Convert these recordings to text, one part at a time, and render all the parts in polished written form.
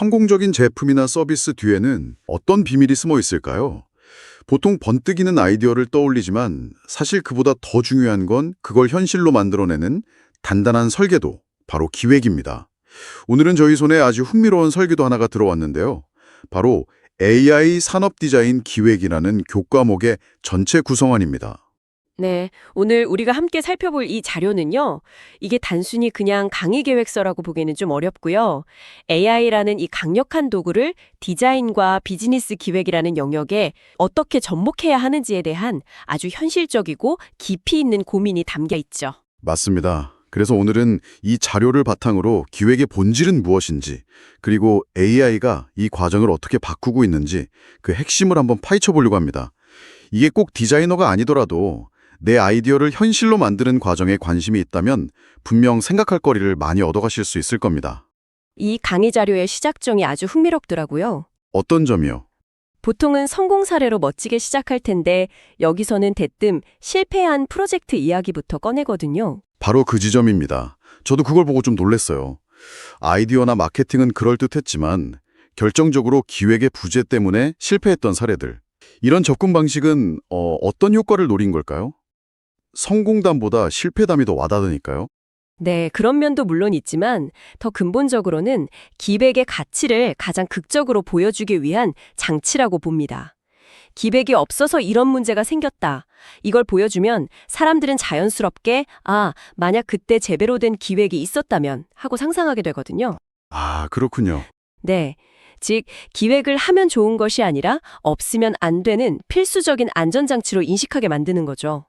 성공적인 제품이나 서비스 뒤에는 어떤 비밀이 숨어 있을까요? 보통 번뜩이는 아이디어를 떠올리지만 사실 그보다 더 중요한 건 그걸 현실로 만들어내는 단단한 설계도, 바로 기획입니다. 오늘은 저희 손에 아주 흥미로운 설계도 하나가 들어왔는데요. 바로 AI 산업 디자인 기획이라는 교과목의 전체 구성안입니다. 네, 오늘 우리가 함께 살펴볼 이 자료는요, 이게 단순히 그냥 강의 계획서라고 보기에는 좀 어렵고요. AI라는 이 강력한 도구를 디자인과 비즈니스 기획이라는 영역에 어떻게 접목해야 하는지에 대한 아주 현실적이고 깊이 있는 고민이 담겨 있죠. 맞습니다. 그래서 오늘은 이 자료를 바탕으로 기획의 본질은 무엇인지, 그리고 AI가 이 과정을 어떻게 바꾸고 있는지 그 핵심을 한번 파헤쳐 보려고 합니다. 이게 꼭 디자이너가 아니더라도 내 아이디어를 현실로 만드는 과정에 관심이 있다면 분명 생각할 거리를 많이 얻어가실 수 있을 겁니다. 이 강의 자료의 시작점이 아주 흥미롭더라고요. 어떤 점이요? 보통은 성공 사례로 멋지게 시작할 텐데 여기서는 대뜸 실패한 프로젝트 이야기부터 꺼내거든요. 바로 그 지점입니다. 저도 그걸 보고 좀 놀랐어요. 아이디어나 마케팅은 그럴듯했지만 결정적으로 기획의 부재 때문에 실패했던 사례들. 이런 접근 방식은 어떤 효과를 노린 걸까요? 성공담보다 실패담이 더 와닿으니까요. 네, 그런 면도 물론 있지만 더 근본적으로는 기획의 가치를 가장 극적으로 보여주기 위한 장치라고 봅니다. 기획이 없어서 이런 문제가 생겼다. 이걸 보여주면 사람들은 자연스럽게 만약 그때 제대로 된 기획이 있었다면 하고 상상하게 되거든요. 아, 그렇군요. 네. 즉, 기획을 하면 좋은 것이 아니라 없으면 안 되는 필수적인 안전장치로 인식하게 만드는 거죠.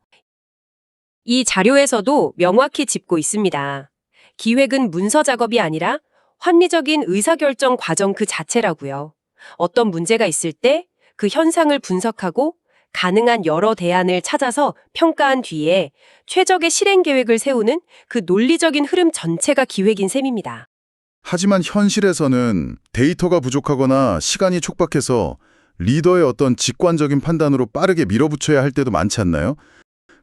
이 자료에서도 명확히 짚고 있습니다. 기획은 문서 작업이 아니라 합리적인 의사결정 과정 그 자체라고요. 어떤 문제가 있을 때 그 현상을 분석하고 가능한 여러 대안을 찾아서 평가한 뒤에 최적의 실행 계획을 세우는 그 논리적인 흐름 전체가 기획인 셈입니다. 하지만 현실에서는 데이터가 부족하거나 시간이 촉박해서 리더의 어떤 직관적인 판단으로 빠르게 밀어붙여야 할 때도 많지 않나요?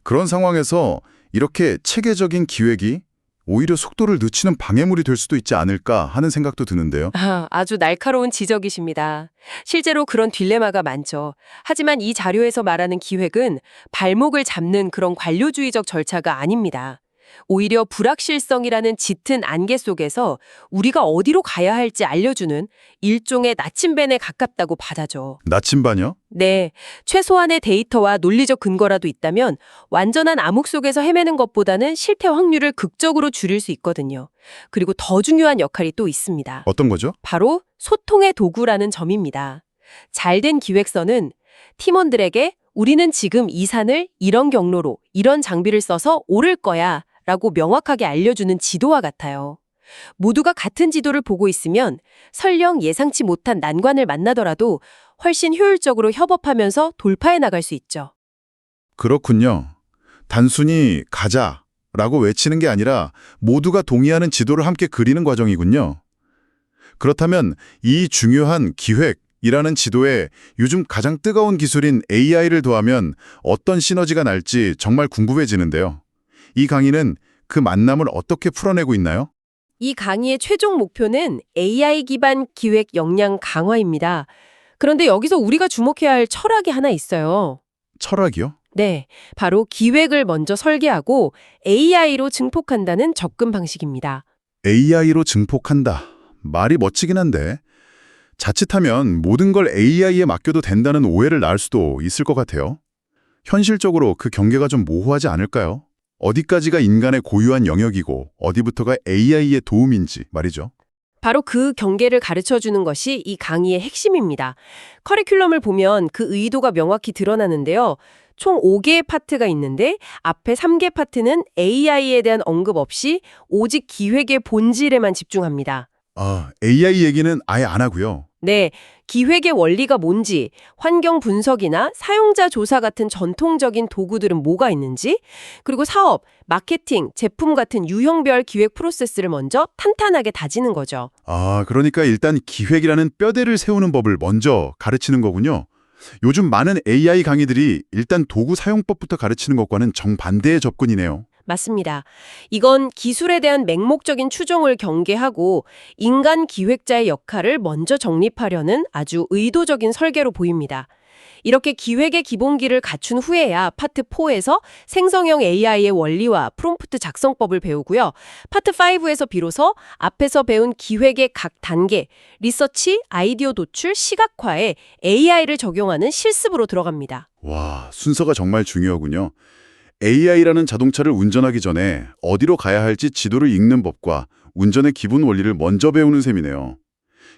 그런 상황에서 이렇게 체계적인 기획이 오히려 속도를 늦추는 방해물이 될 수도 있지 않을까 하는 생각도 드는데요. 아주 날카로운 지적이십니다. 실제로 그런 딜레마가 많죠. 하지만 이 자료에서 말하는 기획은 발목을 잡는 그런 관료주의적 절차가 아닙니다. 오히려 불확실성이라는 짙은 안개 속에서 우리가 어디로 가야 할지 알려주는 일종의 나침반에 가깝다고 받아죠. 나침반이요? 네, 최소한의 데이터와 논리적 근거라도 있다면 완전한 암흑 속에서 헤매는 것보다는 실패 확률을 극적으로 줄일 수 있거든요. 그리고 더 중요한 역할이 또 있습니다. 어떤 거죠? 바로 소통의 도구라는 점입니다. 잘된 기획서는 팀원들에게 우리는 지금 이 산을 이런 경로로 이런 장비를 써서 오를 거야 라고 명확하게 알려주는 지도와 같아요. 모두가 같은 지도를 보고 있으면 설령 예상치 못한 난관을 만나더라도 훨씬 효율적으로 협업하면서 돌파해 나갈 수 있죠. 그렇군요. 단순히 가자라고 외치는 게 아니라 모두가 동의하는 지도를 함께 그리는 과정이군요. 그렇다면 이 중요한 기획이라는 지도에 요즘 가장 뜨거운 기술인 AI를 더하면 어떤 시너지가 날지 정말 궁금해지는데요. 이 강의는 그 만남을 어떻게 풀어내고 있나요? 이 강의의 최종 목표는 AI 기반 기획 역량 강화입니다. 그런데 여기서 우리가 주목해야 할 철학이 하나 있어요. 철학이요? 네, 바로 기획을 먼저 설계하고 AI로 증폭한다는 접근 방식입니다. AI로 증폭한다. 말이 멋지긴 한데 자칫하면 모든 걸 AI에 맡겨도 된다는 오해를 낳을 수도 있을 것 같아요. 현실적으로 그 경계가 좀 모호하지 않을까요? 어디까지가 인간의 고유한 영역이고 어디부터가 AI의 도움인지 말이죠. 바로 그 경계를 가르쳐주는 것이 이 강의의 핵심입니다. 커리큘럼을 보면 그 의도가 명확히 드러나는데요. 총 5개의 파트가 있는데 앞에 3개 파트는 AI에 대한 언급 없이 오직 기획의 본질에만 집중합니다. AI 얘기는 아예 안 하고요. 네, 기획의 원리가 뭔지, 환경 분석이나 사용자 조사 같은 전통적인 도구들은 뭐가 있는지, 그리고 사업, 마케팅, 제품 같은 유형별 기획 프로세스를 먼저 탄탄하게 다지는 거죠. 그러니까 일단 기획이라는 뼈대를 세우는 법을 먼저 가르치는 거군요. 요즘 많은 AI 강의들이 일단 도구 사용법부터 가르치는 것과는 정반대의 접근이네요. 맞습니다. 이건 기술에 대한 맹목적인 추종을 경계하고 인간 기획자의 역할을 먼저 정립하려는 아주 의도적인 설계로 보입니다. 이렇게 기획의 기본기를 갖춘 후에야 파트 4에서 생성형 AI의 원리와 프롬프트 작성법을 배우고요. 파트 5에서 비로소 앞에서 배운 기획의 각 단계, 리서치, 아이디어 도출, 시각화에 AI를 적용하는 실습으로 들어갑니다. 와, 순서가 정말 중요하군요. AI라는 자동차를 운전하기 전에 어디로 가야 할지 지도를 읽는 법과 운전의 기본 원리를 먼저 배우는 셈이네요.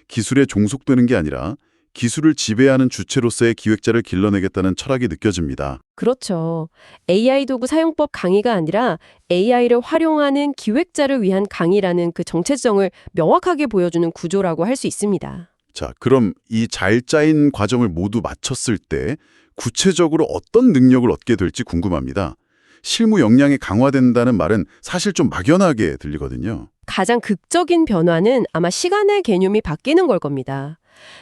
기술에 종속되는 게 아니라 기술을 지배하는 주체로서의 기획자를 길러내겠다는 철학이 느껴집니다. 그렇죠. AI 도구 사용법 강의가 아니라 AI를 활용하는 기획자를 위한 강의라는 그 정체성을 명확하게 보여주는 구조라고 할 수 있습니다. 자, 그럼 이 잘 짜인 과정을 모두 마쳤을 때 구체적으로 어떤 능력을 얻게 될지 궁금합니다. 실무 역량이 강화된다는 말은 사실 좀 막연하게 들리거든요. 가장 극적인 변화는 아마 시간의 개념이 바뀌는 걸 겁니다.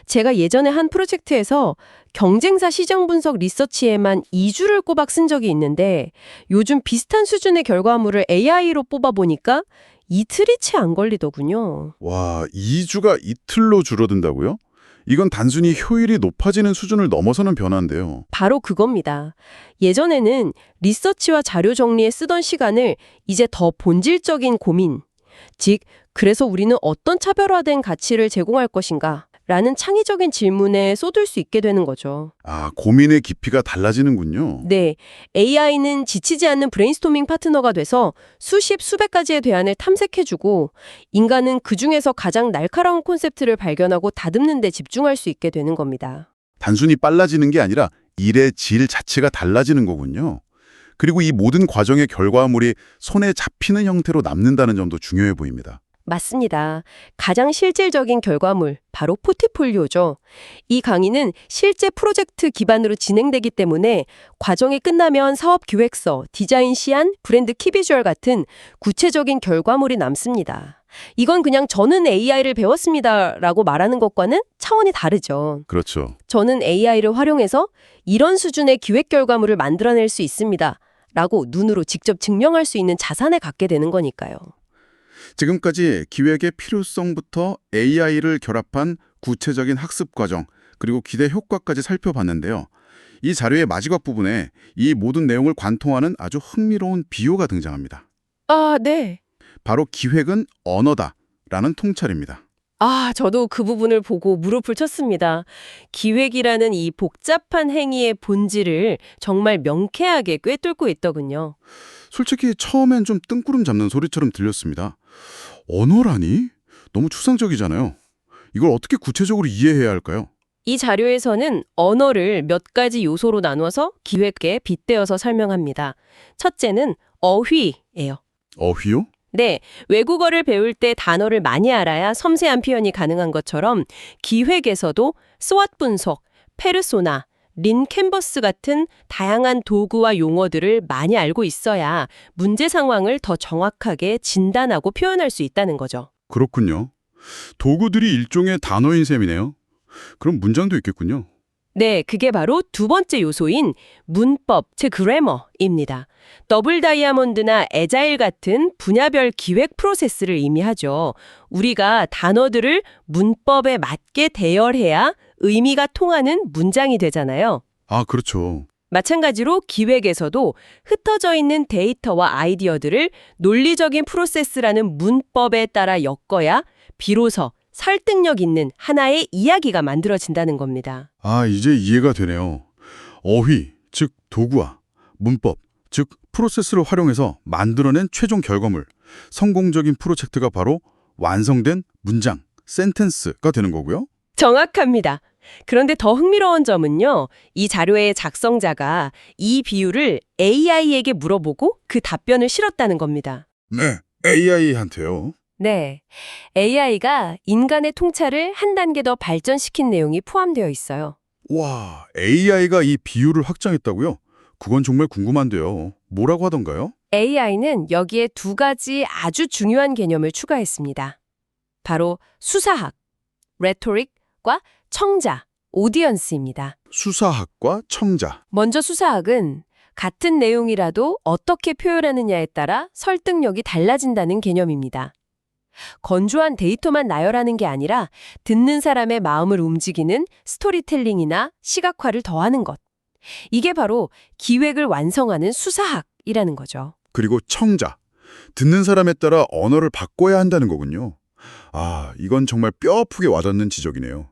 제가 예전에 한 프로젝트에서 경쟁사 시장 분석 리서치에만 2주를 꼬박 쓴 적이 있는데 요즘 비슷한 수준의 결과물을 AI로 뽑아보니까 이틀이 채 안 걸리더군요. 와, 2주가 이틀로 줄어든다고요? 이건 단순히 효율이 높아지는 수준을 넘어서는 변화인데요. 바로 그겁니다. 예전에는 리서치와 자료 정리에 쓰던 시간을 이제 더 본질적인 고민, 즉 그래서 우리는 어떤 차별화된 가치를 제공할 것인가? 라는 창의적인 질문에 쏟을 수 있게 되는 거죠. 아, 고민의 깊이가 달라지는군요. 네, AI는 지치지 않는 브레인스토밍 파트너가 돼서 수십, 수백 가지의 대안을 탐색해주고 인간은 그중에서 가장 날카로운 콘셉트를 발견하고 다듬는 데 집중할 수 있게 되는 겁니다. 단순히 빨라지는 게 아니라 일의 질 자체가 달라지는 거군요. 그리고 이 모든 과정의 결과물이 손에 잡히는 형태로 남는다는 점도 중요해 보입니다. 맞습니다. 가장 실질적인 결과물, 바로 포트폴리오죠. 이 강의는 실제 프로젝트 기반으로 진행되기 때문에 과정이 끝나면 사업 기획서, 디자인 시안, 브랜드 키비주얼 같은 구체적인 결과물이 남습니다. 이건 그냥 저는 AI를 배웠습니다 라고 말하는 것과는 차원이 다르죠. 그렇죠. 저는 AI를 활용해서 이런 수준의 기획 결과물을 만들어낼 수 있습니다 라고 눈으로 직접 증명할 수 있는 자산을 갖게 되는 거니까요. 지금까지 기획의 필요성부터 AI를 결합한 구체적인 학습 과정, 그리고 기대 효과까지 살펴봤는데요. 이 자료의 마지막 부분에 이 모든 내용을 관통하는 아주 흥미로운 비유가 등장합니다. 아, 네. 바로 기획은 언어다라는 통찰입니다. 아, 저도 그 부분을 보고 무릎을 쳤습니다. 기획이라는 이 복잡한 행위의 본질을 정말 명쾌하게 꿰뚫고 있더군요. 솔직히 처음엔 좀 뜬구름 잡는 소리처럼 들렸습니다. 언어라니? 너무 추상적이잖아요. 이걸 어떻게 구체적으로 이해해야 할까요? 이 자료에서는 언어를 몇 가지 요소로 나누어서 기획에 빗대어서 설명합니다. 첫째는 어휘예요. 어휘요? 네, 외국어를 배울 때 단어를 많이 알아야 섬세한 표현이 가능한 것처럼 기획에서도 SWOT 분석, 페르소나, 린 캔버스 같은 다양한 도구와 용어들을 많이 알고 있어야 문제 상황을 더 정확하게 진단하고 표현할 수 있다는 거죠. 그렇군요. 도구들이 일종의 단어인 셈이네요. 그럼 문장도 있겠군요. 네, 그게 바로 두 번째 요소인 문법, 즉 그래머입니다. 더블 다이아몬드나 애자일 같은 분야별 기획 프로세스를 의미하죠. 우리가 단어들을 문법에 맞게 대열해야 의미가 통하는 문장이 되잖아요. 아, 그렇죠. 마찬가지로 기획에서도 흩어져 있는 데이터와 아이디어들을 논리적인 프로세스라는 문법에 따라 엮어야 비로소 설득력 있는 하나의 이야기가 만들어진다는 겁니다. 아, 이제 이해가 되네요. 어휘, 즉 도구와 문법, 즉 프로세스를 활용해서 만들어낸 최종 결과물, 성공적인 프로젝트가 바로 완성된 문장, 센텐스가 되는 거고요. 정확합니다. 그런데 더 흥미로운 점은요, 이 자료의 작성자가 이 비유를 AI에게 물어보고 그 답변을 실었다는 겁니다. 네, AI한테요. 네, AI가 인간의 통찰을 한 단계 더 발전시킨 내용이 포함되어 있어요. 와, AI가 이 비율을 확장했다고요? 그건 정말 궁금한데요. 뭐라고 하던가요? AI는 여기에 두 가지 아주 중요한 개념을 추가했습니다. 바로 수사학, 레토릭과 청자, 오디언스입니다. 수사학과 청자. 먼저 수사학은 같은 내용이라도 어떻게 표현하느냐에 따라 설득력이 달라진다는 개념입니다. 건조한 데이터만 나열하는 게 아니라 듣는 사람의 마음을 움직이는 스토리텔링이나 시각화를 더하는 것. 이게 바로 기획을 완성하는 수사학이라는 거죠. 그리고 청자. 듣는 사람에 따라 언어를 바꿔야 한다는 거군요. 아, 이건 정말 뼈아프게 와닿는 지적이네요.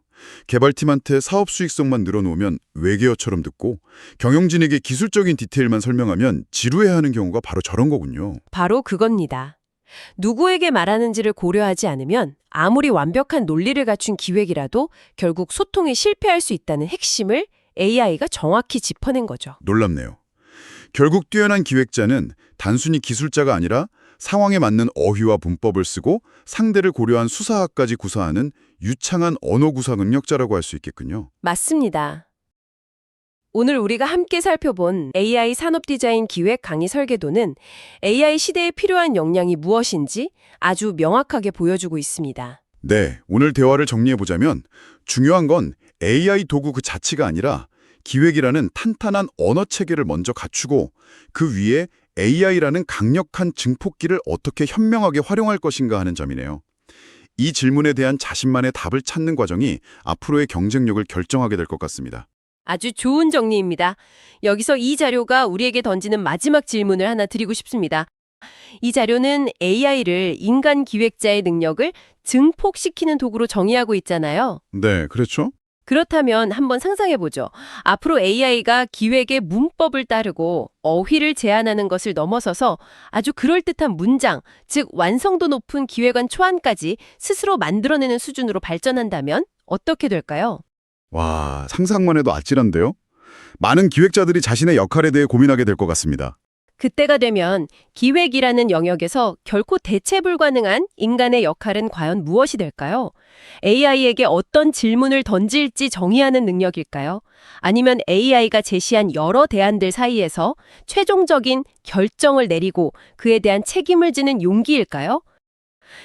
개발팀한테 사업 수익성만 늘어놓으면 외계어처럼 듣고 경영진에게 기술적인 디테일만 설명하면 지루해하는 경우가 바로 저런 거군요. 바로 그겁니다. 누구에게 말하는지를 고려하지 않으면 아무리 완벽한 논리를 갖춘 기획이라도 결국 소통에 실패할 수 있다는 핵심을 AI가 정확히 짚어낸 거죠. 놀랍네요. 결국 뛰어난 기획자는 단순히 기술자가 아니라 상황에 맞는 어휘와 문법을 쓰고 상대를 고려한 수사학까지 구사하는 유창한 언어 구사 능력자라고 할 수 있겠군요. 맞습니다. 오늘 우리가 함께 살펴본 AI 산업 디자인 기획 강의 설계도는 AI 시대에 필요한 역량이 무엇인지 아주 명확하게 보여주고 있습니다. 네, 오늘 대화를 정리해보자면 중요한 건 AI 도구 그 자체가 아니라 기획이라는 탄탄한 언어 체계를 먼저 갖추고 그 위에 AI라는 강력한 증폭기를 어떻게 현명하게 활용할 것인가 하는 점이네요. 이 질문에 대한 자신만의 답을 찾는 과정이 앞으로의 경쟁력을 결정하게 될 것 같습니다. 아주 좋은 정리입니다. 여기서 이 자료가 우리에게 던지는 마지막 질문을 하나 드리고 싶습니다. 이 자료는 AI를 인간 기획자의 능력을 증폭시키는 도구로 정의하고 있잖아요. 네, 그렇죠? 그렇다면 한번 상상해보죠. 앞으로 AI가 기획의 문법을 따르고 어휘를 제한하는 것을 넘어서서 아주 그럴듯한 문장, 즉 완성도 높은 기획안 초안까지 스스로 만들어내는 수준으로 발전한다면 어떻게 될까요? 와, 상상만 해도 아찔한데요? 많은 기획자들이 자신의 역할에 대해 고민하게 될 것 같습니다. 그때가 되면 기획이라는 영역에서 결코 대체 불가능한 인간의 역할은 과연 무엇이 될까요? AI에게 어떤 질문을 던질지 정의하는 능력일까요? 아니면 AI가 제시한 여러 대안들 사이에서 최종적인 결정을 내리고 그에 대한 책임을 지는 용기일까요?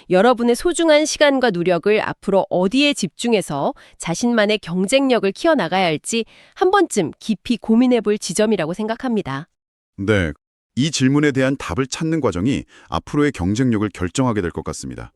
여러분의 소중한 시간과 노력을 앞으로 어디에 집중해서 자신만의 경쟁력을 키워나가야 할지 한 번쯤 깊이 고민해 볼 지점이라고 생각합니다. 네, 이 질문에 대한 답을 찾는 과정이 앞으로의 경쟁력을 결정하게 될 것 같습니다.